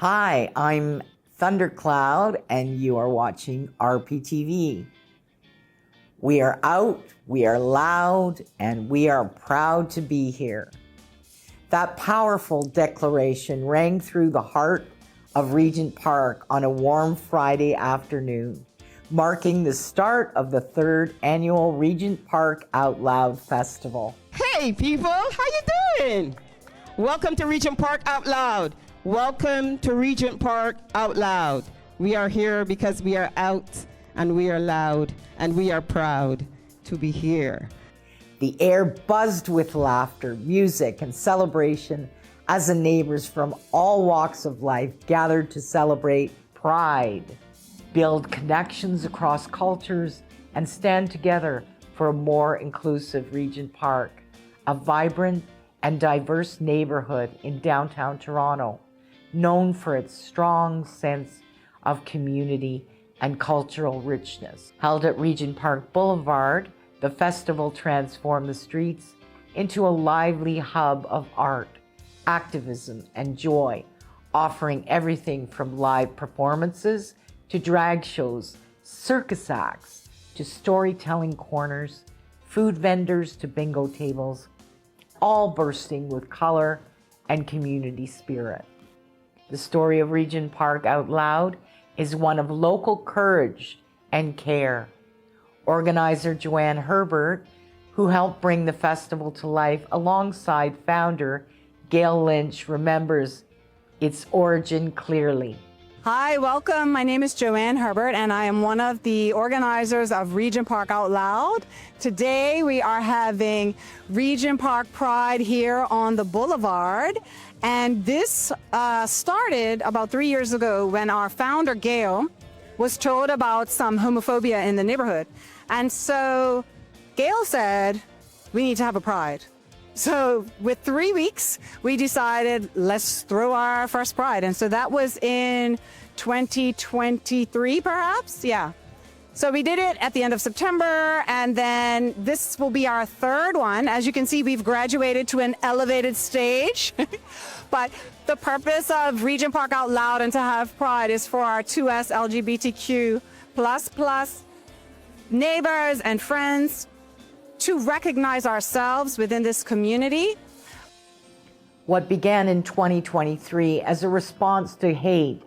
Hi, I'm Thundercloud, and you are watching rptv. We are out, we are loud, and we are proud to be here. That powerful declaration rang through the heart of Regent Park on a warm Friday afternoon, marking the start of the third annual Regent Park Outloud Festival. Hey people, how you doing? Welcome to Regent Park Outloud. Welcome to Regent Park Outloud. We are here because we are out and we are loud and we are proud to be here. The air buzzed with laughter, music, and celebration as the neighbors from all walks of life gathered to celebrate Pride, build connections across cultures, and stand together for a more inclusive Regent Park, a vibrant and diverse neighborhood in downtown Toronto, known for its strong sense of community and cultural richness. Held at Regent Park Boulevard, the festival transformed the streets into a lively hub of art, activism, and joy, offering everything from live performances to drag shows, circus acts to storytelling corners, food vendors to bingo tables, all bursting with color and community spirit. The story of Regent Park Outloud is one of local courage and care. Organizer Joanne Herbert, who helped bring the festival to life alongside founder Gail Lynch, remembers its origin clearly. Hi, welcome. My name is Joanne Herbert, and I am one of the organizers of Regent Park Outloud. Today, we are having Regent Park Pride here on the Boulevard, and this started about 3 years ago when our founder, Gail, was told about some homophobia in the neighborhood. And so Gail said, we need to have a Pride. So with 3 weeks, we decided, let's throw our first Pride. And so that was in 2023, perhaps? Yeah. So we did it at the end of September, and then this will be our third one. As you can see, we've graduated to an elevated stage. But the purpose of Regent Park Out Loud and to have Pride is for our 2S LGBTQ plus neighbors and friends to recognize ourselves within this community. What began in 2023 as a response to hate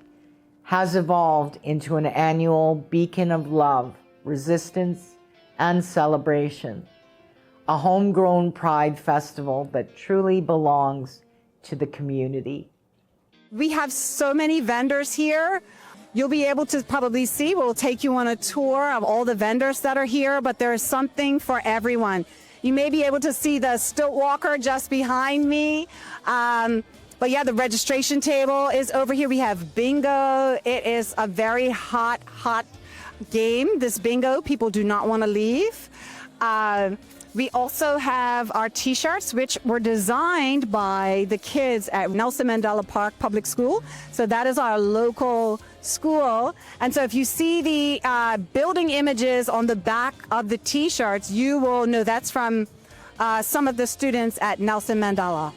has evolved into an annual beacon of love, resistance, and celebration. A homegrown Pride festival that truly belongs to the community. We have so many vendors here. You'll be able to probably see, we'll take you on a tour of all the vendors that are here, but there is something for everyone. You may be able to see the stilt walker just behind me. But yeah, the registration table is over here. We have bingo. It is a very hot game, this bingo. People do not want to leave. We also have our t-shirts, which were designed by the kids at Nelson Mandela Park Public School. So that is our local school. And so if you see the building images on the back of the t-shirts, you will know that's from some of the students at Nelson Mandela.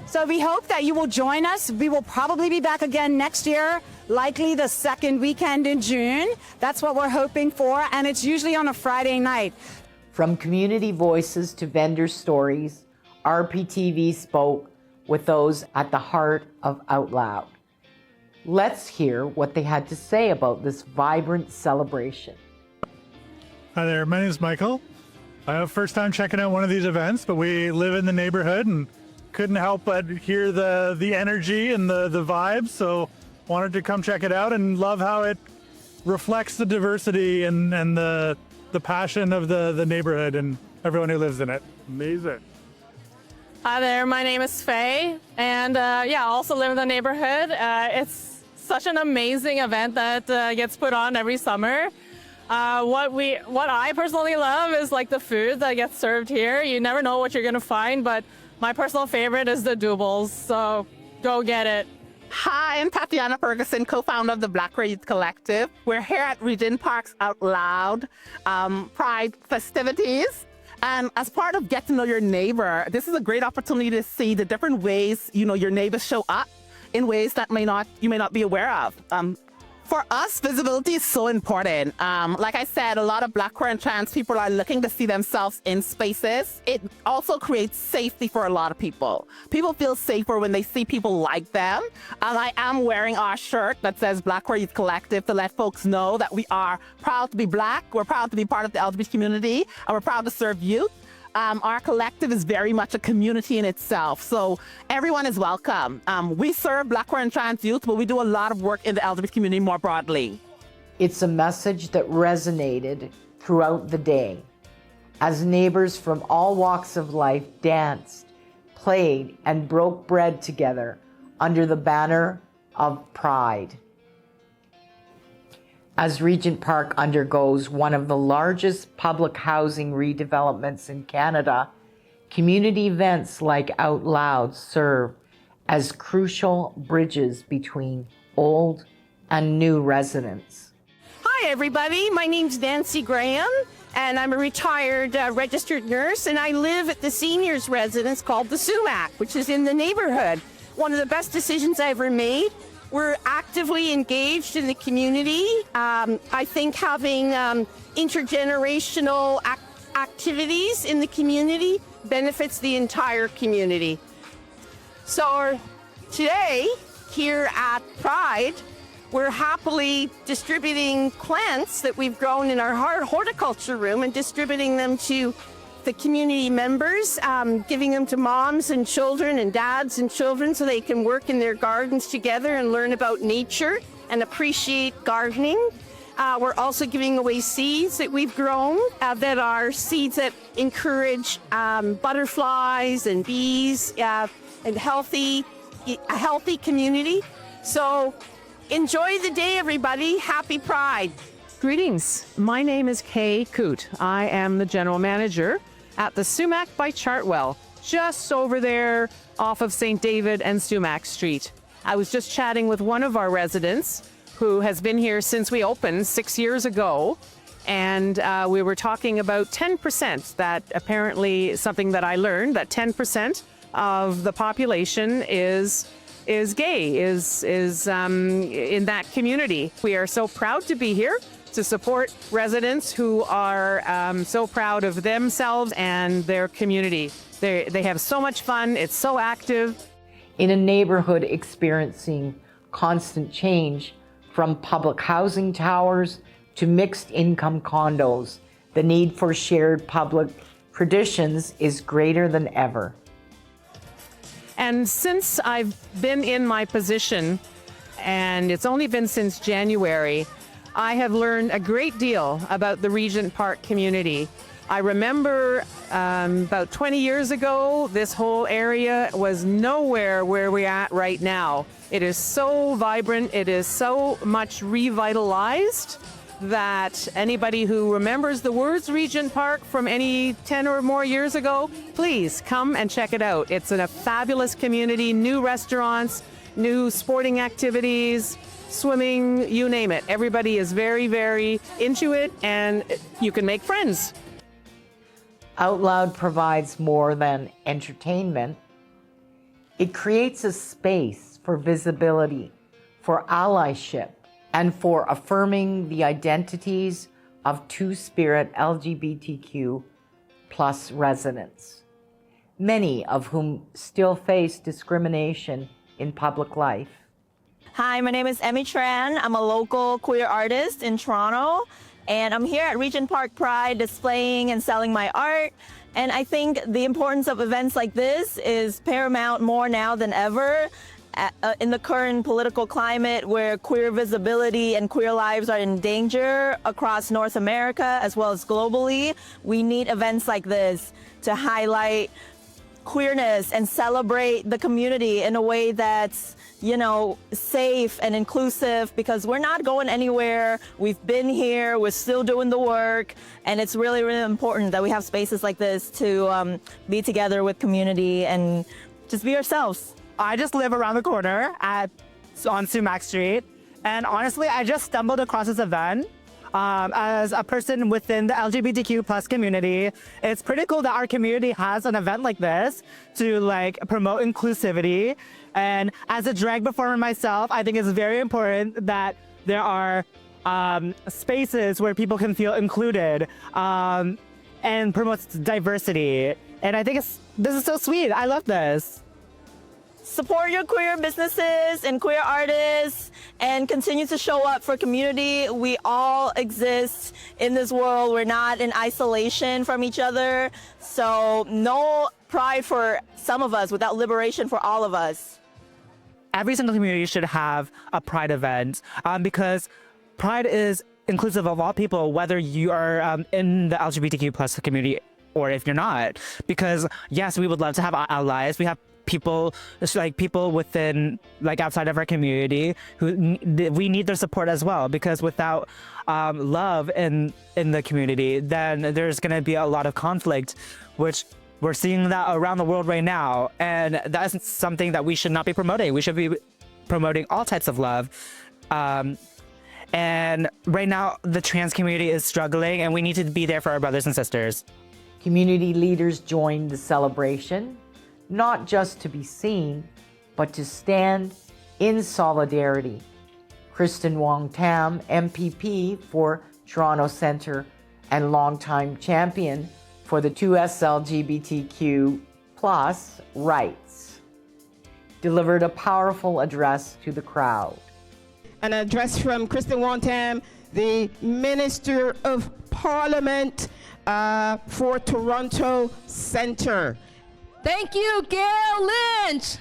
So we hope that you will join us. We will probably be back again next year, likely the second weekend in June. That's what we're hoping for, and it's usually on a Friday night. From community voices to vendor stories, rptv spoke with those at the heart of Out Loud. Let's hear what they had to say about this vibrant celebration. Hi there, my name is Michael. First time checking out one of these events, but we live in the neighborhood and couldn't help but hear the energy and the vibes, so wanted to come check it out and love how it reflects the diversity and the passion of the neighborhood and everyone who lives in it. Amazing. Hi there, my name is Faye, and I also live in the neighborhood. It's such an amazing event that gets put on every summer. What I personally love is like the food that gets served here. You never know what you're gonna find, but my personal favorite is the doubles, so go get it. Hi, I'm Tatiana Ferguson, co-founder of the Black Rage Collective. We're here at Regent Park's Out Loud Pride festivities. And as part of Get to Know Your Neighbor, this is a great opportunity to see the different ways, your neighbors show up in ways that you may not be aware of. For us, visibility is so important. Like I said, a lot of Black, queer, and trans people are looking to see themselves in spaces. It also creates safety for a lot of people. People feel safer when they see people like them. And I am wearing our shirt that says Black Queer Youth Collective to let folks know that we are proud to be Black, we're proud to be part of the LGBT community, and we're proud to serve youth. Our collective is very much a community in itself, so everyone is welcome. We serve Black, queer, and trans youth, but we do a lot of work in the LGBT community more broadly. It's a message that resonated throughout the day as neighbors from all walks of life danced, played, and broke bread together under the banner of Pride. As Regent Park undergoes one of the largest public housing redevelopments in Canada, community events like Out Loud serve as crucial bridges between old and new residents. Hi everybody, my name's Nancy Graham and I'm a retired registered nurse and I live at the seniors residence called the Sumac, which is in the neighborhood. One of the best decisions I ever made. We're actively engaged in the community. I think having intergenerational activities in the community benefits the entire community. So today, here at Pride, we're happily distributing plants that we've grown in our horticulture room and distributing them to the community members, giving them to moms and children and dads and children so they can work in their gardens together and learn about nature and appreciate gardening. We're also giving away seeds that we've grown that are seeds that encourage butterflies and bees and a healthy community. So enjoy the day, everybody. Happy Pride. Greetings. My name is Kay Coote. I am the general manager at the Sumac by Chartwell, just over there off of St. David and Sumac Street. I was just chatting with one of our residents who has been here since we opened 6 years ago, and we were talking about 10%, that apparently something that I learned, that 10% of the population is gay, is in that community. We are so proud to be here to support residents who are so proud of themselves and their community. They have so much fun, it's so active. In a neighborhood experiencing constant change, from public housing towers to mixed income condos, the need for shared public traditions is greater than ever. And since I've been in my position, and it's only been since January, I have learned a great deal about the Regent Park community. I remember about 20 years ago, this whole area was nowhere where we're at right now. It is so vibrant, it is so much revitalized that anybody who remembers the words Regent Park from any 10 or more years ago, please come and check it out. It's a fabulous community, new restaurants, new sporting activities, swimming, you name it. Everybody is very, very into it, and you can make friends. Out Loud provides more than entertainment. It creates a space for visibility, for allyship, and for affirming the identities of Two-Spirit LGBTQ plus residents, many of whom still face discrimination in public life. Hi, my name is Emmy Tran. I'm a local queer artist in Toronto, and I'm here at Regent Park Pride displaying and selling my art. And I think the importance of events like this is paramount more now than ever. In the current political climate where queer visibility and queer lives are in danger across North America as well as globally, we need events like this to highlight queerness and celebrate the community in a way that's, safe and inclusive, because we're not going anywhere. We've been here, we're still doing the work, and it's really, really important that we have spaces like this to be together with community and just be ourselves. I just live around the corner on Sumac Street, and honestly, I just stumbled across this event As a person within the LGBTQ plus community, it's pretty cool that our community has an event like this to like promote inclusivity. And as a drag performer myself, I think it's very important that there are spaces where people can feel included and promotes diversity. And I think this is so sweet. I love this. Support your queer businesses and queer artists and continue to show up for community. We all exist in this world. We're not in isolation from each other. So no pride for some of us without liberation for all of us. Every single community should have a pride event because pride is inclusive of all people, whether you are in the LGBTQ plus community or if you're not. Because yes, we would love to have allies. We have people within outside of our community who we need their support as well, because without love in the community, then there's going to be a lot of conflict, which we're seeing that around the world right now, and that is something that we should not be promoting. We should be promoting all types of love. And right now the trans community is struggling, and we need to be there for our brothers and sisters. Community leaders joined the celebration, not just to be seen, but to stand in solidarity. Kristen Wong-Tam, MPP for Toronto Centre and longtime champion for the 2S LGBTQ plus rights, delivered a powerful address to the crowd. An address from Kristen Wong-Tam, the Minister of Parliament for Toronto Centre. Thank you, Gail Lynch,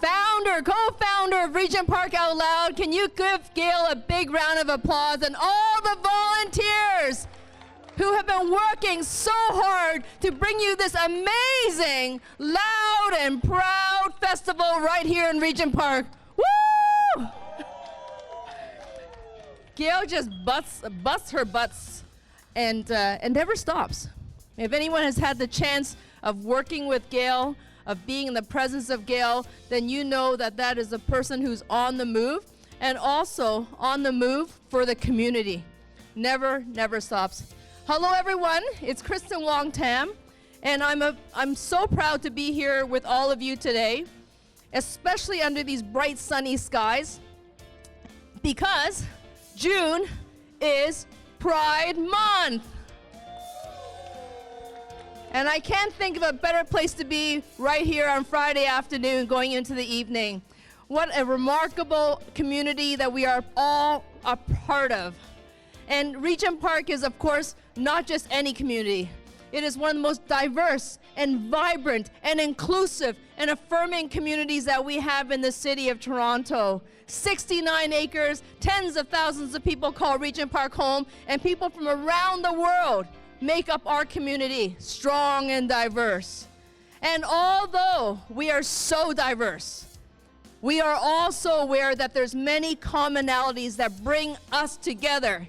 co-founder of Regent Park Outloud. Can you give Gail a big round of applause, and all the volunteers who have been working so hard to bring you this amazing, loud and proud festival right here in Regent Park. Woo! Gail just busts her butts and never stops. If anyone has had the chance of working with Gail, of being in the presence of Gail, then you know that that is a person who's on the move, and also on the move for the community. Never stops. Hello everyone, it's Kristen Wong-Tam, and I'm so proud to be here with all of you today, especially under these bright sunny skies, because June is Pride Month. And I can't think of a better place to be right here on Friday afternoon going into the evening. What a remarkable community that we are all a part of. And Regent Park is, of course, not just any community. It is one of the most diverse and vibrant and inclusive and affirming communities that we have in the city of Toronto. 69 acres, tens of thousands of people call Regent Park home, and people from around the world make up our community, strong and diverse. And although we are so diverse, we are also aware that there's many commonalities that bring us together.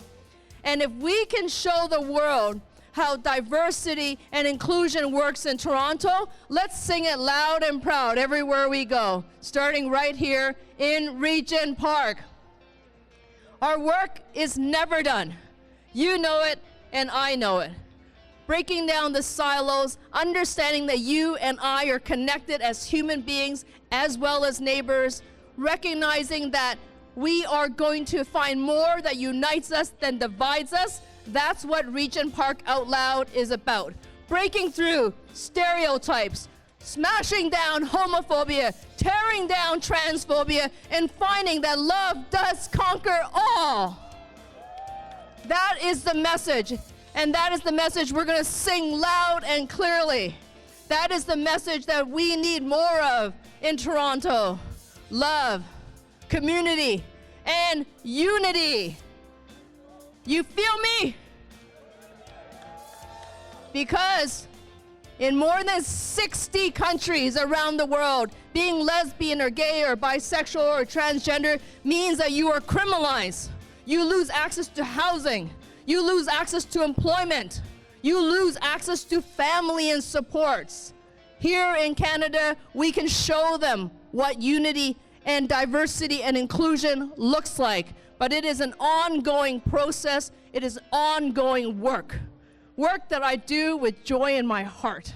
And if we can show the world how diversity and inclusion works in Toronto, let's sing it loud and proud everywhere we go, starting right here in Regent Park. Our work is never done. You know it, and I know it. Breaking down the silos, understanding that you and I are connected as human beings as well as neighbors, recognizing that we are going to find more that unites us than divides us. That's what Regent Park Outloud is about. Breaking through stereotypes, smashing down homophobia, tearing down transphobia, and finding that love does conquer all. That is the message. And that is the message we're going to sing loud and clearly. That is the message that we need more of in Toronto. Love, community, and unity. You feel me? Because in more than 60 countries around the world, being lesbian or gay or bisexual or transgender means that you are criminalized. You lose access to housing. You lose access to employment. You lose access to family and supports. Here in Canada, we can show them what unity and diversity and inclusion looks like but it is an ongoing process. It is ongoing work that I do with joy in my heart.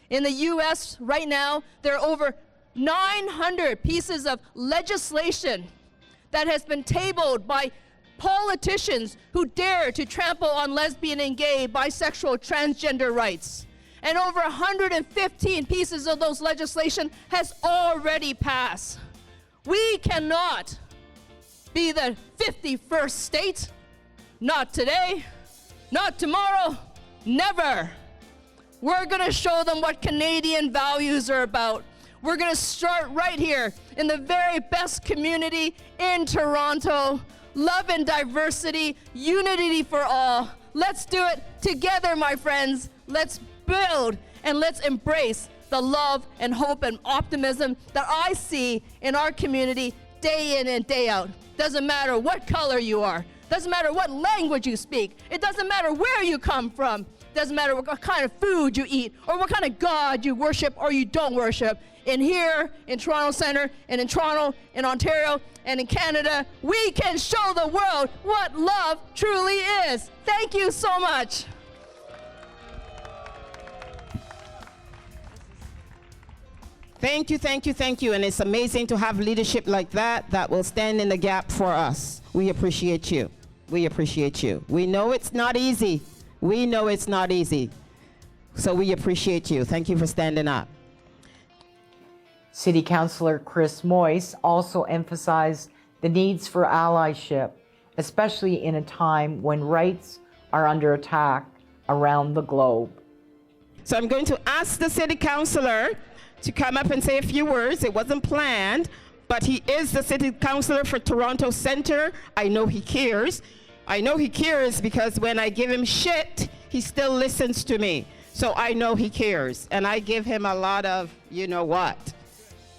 In the U.S. right now, there are over 900 pieces of legislation that has been tabled by politicians who dare to trample on lesbian and gay, bisexual, transgender rights. And over 115 pieces of those legislation has already passed. We cannot be the 51st state. Not today, not tomorrow, never. We're gonna show them what Canadian values are about. We're gonna start right here in the very best community in Toronto. Love and diversity, unity for all. Let's do it together, my friends. Let's build and let's embrace the love and hope and optimism that I see in our community day in and day out. Doesn't matter what color you are. Doesn't matter what language you speak. It doesn't matter where you come from. Doesn't matter what kind of food you eat or what kind of God you worship or you don't worship. In here, in Toronto Centre, and in Toronto, in Ontario, and in Canada, we can show the world what love truly is. Thank you so much. Thank you, thank you, thank you. And it's amazing to have leadership like that will stand in the gap for us. We appreciate you. We appreciate you. We know it's not easy. We know it's not easy. So we appreciate you. Thank you for standing up. City Councillor Chris Moyse also emphasized the needs for allyship, especially in a time when rights are under attack around the globe. So I'm going to ask the City Councillor to come up and say a few words. It wasn't planned, but he is the City Councillor for Toronto Centre. I know he cares. I know he cares because when I give him shit, he still listens to me. So I know he cares. And I give him a lot of, you know what,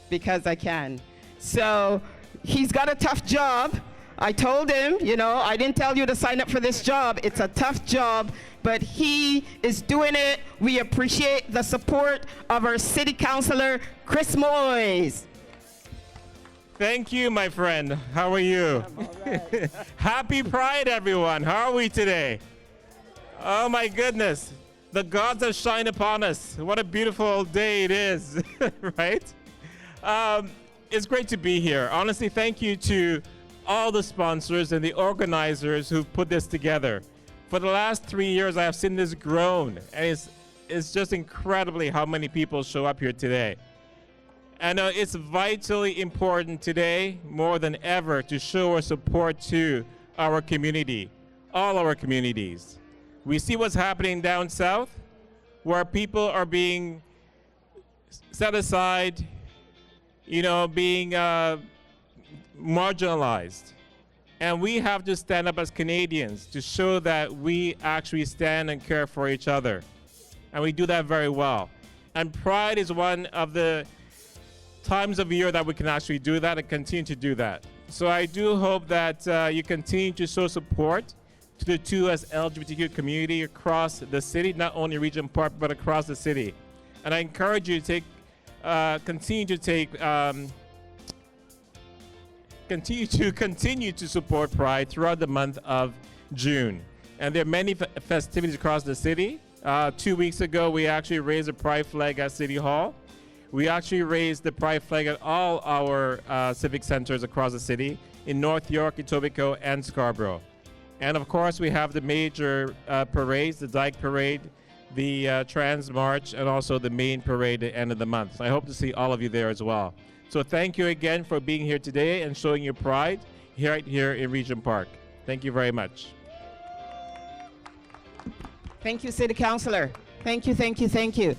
because I can. So he's got a tough job. I told him, you know, I didn't tell you to sign up for this job. It's a tough job, but he is doing it. We appreciate the support of our City Councillor, Chris Moyse. Thank you, my friend. How are you? Happy Pride, everyone. How are we today? Oh, my goodness. The gods have shined upon us. What a beautiful day it is, right? It's great to be here. Honestly, thank you to all the sponsors and the organizers who've put this together. For the last 3 years, I have seen this grown, and it's just incredibly how many people show up here today. And it's vitally important today, more than ever, to show our support to our community, all our communities. We see what's happening down south, where people are being set aside, you know, being marginalized. And we have to stand up as Canadians to show that we actually stand and care for each other. And we do that very well. And Pride is one of the times of year that we can actually do that and continue to do that. So I do hope that you continue to show support to the 2S LGBTQ community across the city, not only Regent Park, but across the city. And I encourage you to continue to support Pride throughout the month of June. And there are many festivities across the city. 2 weeks ago, we actually raised a Pride flag at City Hall. We actually raised the Pride flag at all our civic centers across the city in North York, Etobicoke, and Scarborough. And of course, we have the major parades, the Dyke Parade, the Trans March, and also the main parade at the end of the month. So I hope to see all of you there as well. So thank you again for being here today and showing your pride right here in Regent Park. Thank you very much. Thank you, City Councillor. Thank you, thank you, thank you.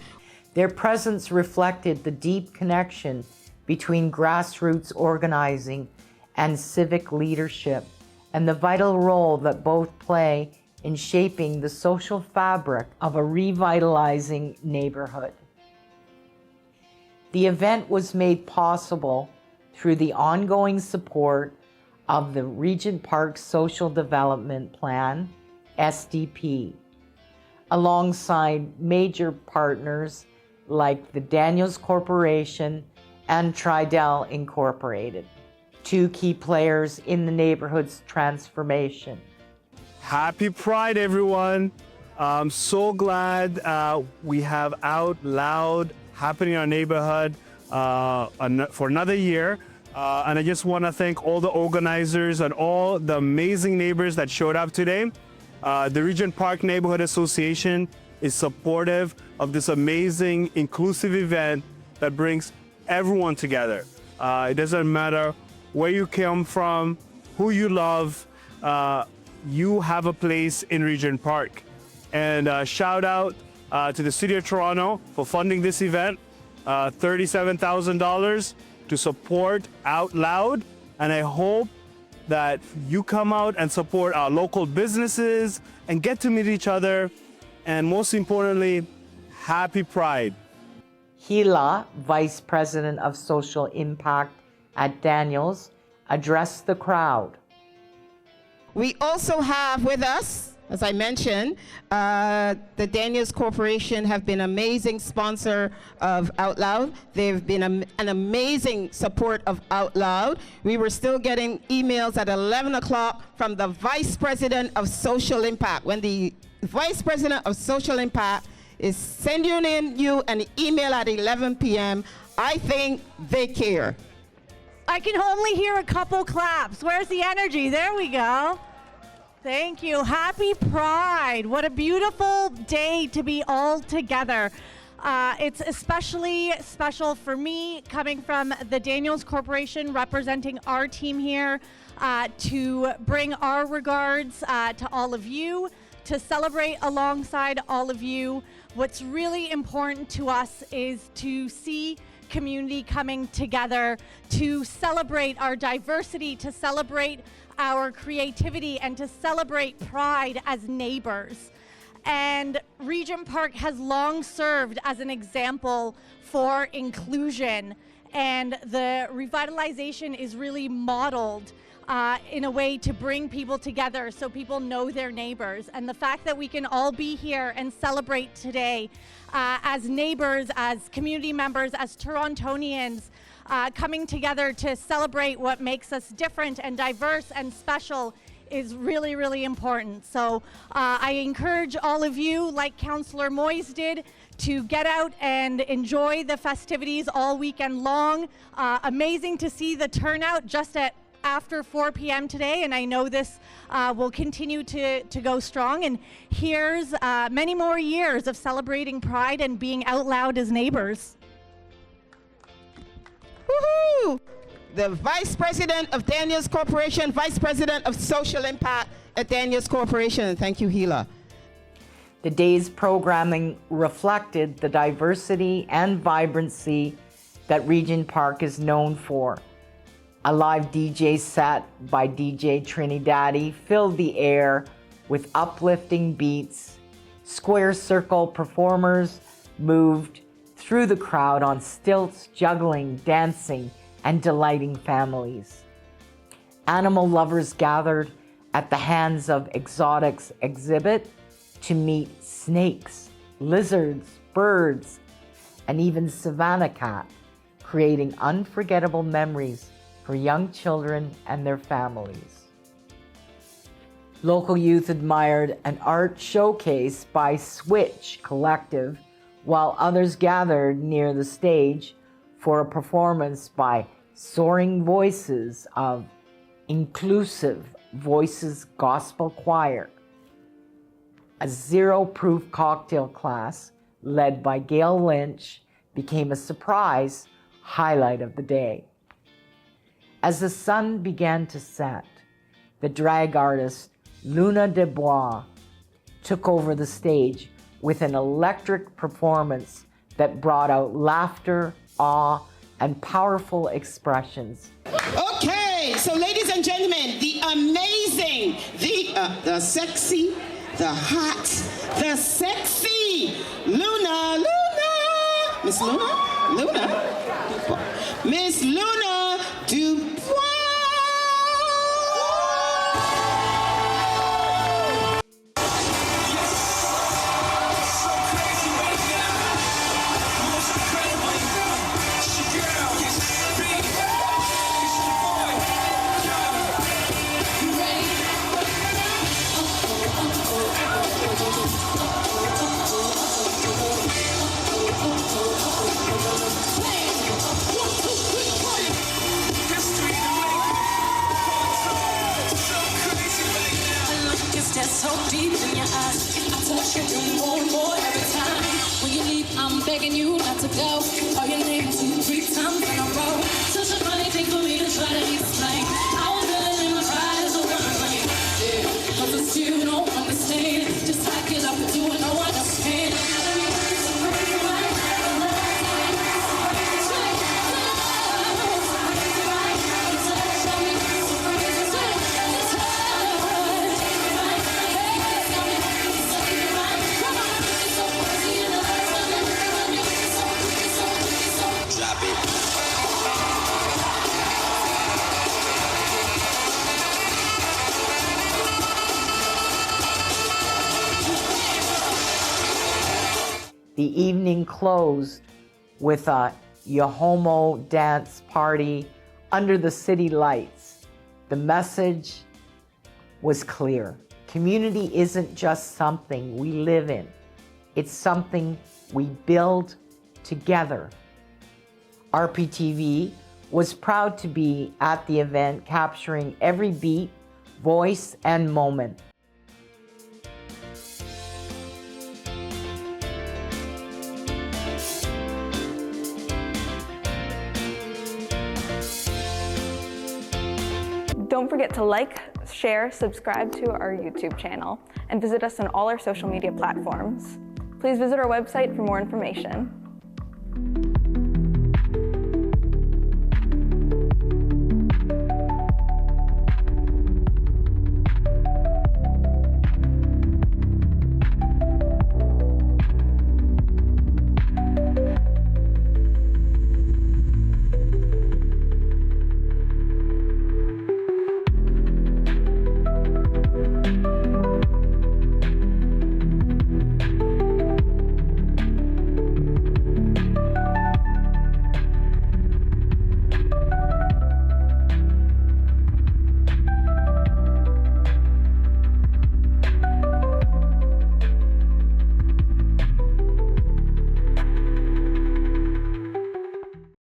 Their presence reflected the deep connection between grassroots organizing and civic leadership, and the vital role that both play in shaping the social fabric of a revitalizing neighborhood. The event was made possible through the ongoing support of the Regent Park Social Development Plan, SDP, alongside major partners like the Daniels Corporation and Tridel Incorporated. two key players in the neighborhood's transformation. Happy Pride, everyone. I'm so glad we have Out Loud happening in our neighborhood for another year. And I just want to thank all the organizers and all the amazing neighbors that showed up today. The Regent Park Neighborhood Association is supportive of this amazing, inclusive event that brings everyone together. It doesn't matter where you come from, who you love, you have a place in Regent Park. And shout out to the City of Toronto for funding this event, $37,000 to support Out Loud. And I hope that you come out and support our local businesses and get to meet each other. And most importantly, happy Pride. Hila, Vice President of Social Impact at Daniels, addressed the crowd. We also have with us, as I mentioned, the Daniels Corporation have been an amazing sponsor of Out Loud. They've been an amazing support of Out Loud. We were still getting emails at 11 o'clock from the Vice President of Social Impact. When the Vice President of Social Impact is sending you an email at 11 p.m., I think they care. I can only hear a couple claps. Where's the energy? There we go. Thank you. Happy Pride. What a beautiful day to be all together. It's especially special for me coming from the Daniels Corporation, representing our team here, to bring our regards to all of you, to celebrate alongside all of you. What's really important to us is to see community coming together, to celebrate our diversity, to celebrate our creativity, and to celebrate pride as neighbors. And Regent Park has long served as an example for inclusion, and the revitalization is really modeled in a way to bring people together so people know their neighbors. And the fact that we can all be here and celebrate today as neighbors, as community members, as Torontonians, coming together to celebrate what makes us different and diverse and special is really, really important. So I encourage all of you, like Councillor Moyes did, to get out and enjoy the festivities all weekend long. Amazing to see the turnout just at after 4 p.m. today, and I know this will continue to go strong. And here's many more years of celebrating Pride and being out loud as neighbors. Woohoo! The Vice President of Daniels Corporation, Vice President of Social Impact at Daniels Corporation. Thank you, Hila. The day's programming reflected the diversity and vibrancy that Regent Park is known for. A live DJ set by DJ Trinidaddy filled the air with uplifting beats. Square circle performers moved through the crowd on stilts, juggling, dancing, and delighting families. Animal lovers gathered at the Hands of Exotics exhibit to meet snakes, lizards, birds, and even savanna cat, creating unforgettable memories for young children and their families. Local youth admired an art showcase by Switch Collective, while others gathered near the stage for a performance by Soaring Voices of Inclusive Voices Gospel Choir. A zero-proof cocktail class led by Gail Lynch became a surprise highlight of the day. As the sun began to set, the drag artist Luna Desbois took over the stage with an electric performance that brought out laughter, awe, and powerful expressions. Okay, so ladies and gentlemen, the amazing, the sexy, the hot, the sexy Luna, Miss Luna Dubois. that's so deep in your eyes. I touch you more and more every time. When you leave, I'm begging you not to go. Call your name 2-3 times in a row. Such a funny thing for me to try to explain. I was feeling in my pride as a running. Yeah, but the still don't understand. Just like it up and do it, no one else can. The evening closed with a Yahomo dance party under the city lights. The message was clear. Community isn't just something we live in. It's something we build together. RPTV was proud to be at the event, capturing every beat, voice, and moment. Don't forget to like, share, subscribe to our YouTube channel, and visit us on all our social media platforms. Please visit our website for more information.